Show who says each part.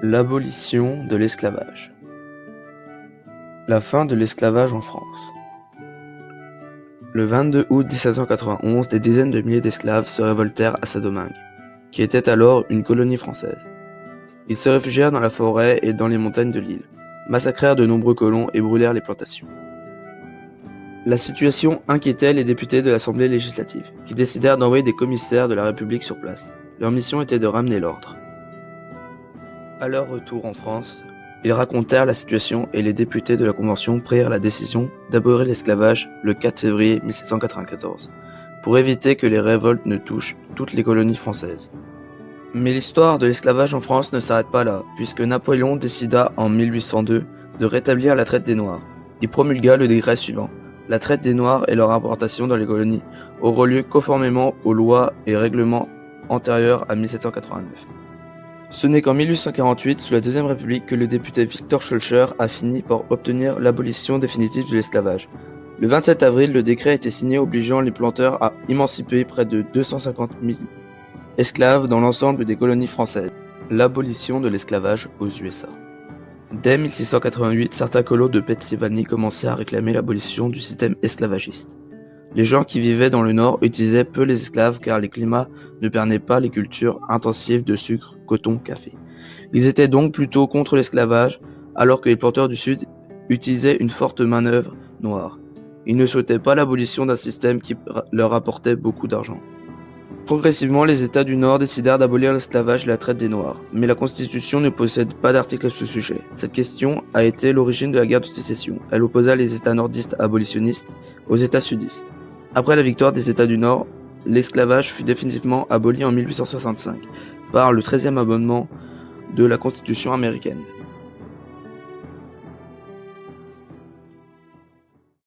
Speaker 1: L'abolition de l'esclavage. La fin de l'esclavage en France. Le 22 août 1791, des dizaines de milliers d'esclaves se révoltèrent à Saint-Domingue, qui était alors une colonie française. Ils se réfugièrent dans la forêt et dans les montagnes de l'île, massacrèrent de nombreux colons et brûlèrent les plantations. La situation inquiétait les députés de l'Assemblée législative, qui décidèrent d'envoyer des commissaires de la République sur place. Leur mission était de ramener l'ordre. À leur retour en France, ils racontèrent la situation et les députés de la Convention prirent la décision d'abolir l'esclavage le 4 février 1794, pour éviter que les révoltes ne touchent toutes les colonies françaises. Mais l'histoire de l'esclavage en France ne s'arrête pas là, puisque Napoléon décida en 1802 de rétablir la traite des Noirs. Il promulgua le décret suivant. La traite des Noirs et leur importation dans les colonies auront lieu conformément aux lois et règlements antérieurs à 1789. Ce n'est qu'en 1848, sous la Deuxième République, que le député Victor Schœlcher a fini par obtenir l'abolition définitive de l'esclavage. Le 27 avril, le décret a été signé obligeant les planteurs à émanciper près de 250 000 esclaves dans l'ensemble des colonies françaises. L'abolition de l'esclavage aux USA. Dès 1688, certains colons de Pennsylvanie commençaient à réclamer l'abolition du système esclavagiste. Les gens qui vivaient dans le nord utilisaient peu les esclaves car les climats ne permettaient pas les cultures intensives de sucre, coton, café. Ils étaient donc plutôt contre l'esclavage, alors que les planteurs du sud utilisaient une forte main-d'œuvre noire. Ils ne souhaitaient pas l'abolition d'un système qui leur apportait beaucoup d'argent. Progressivement, les États du Nord décidèrent d'abolir l'esclavage et la traite des Noirs, mais la Constitution ne possède pas d'article à ce sujet. Cette question a été l'origine de la guerre de sécession. Elle opposa les États nordistes abolitionnistes aux États sudistes. Après la victoire des États du Nord, l'esclavage fut définitivement aboli en 1865 par le 13e amendement de la Constitution américaine.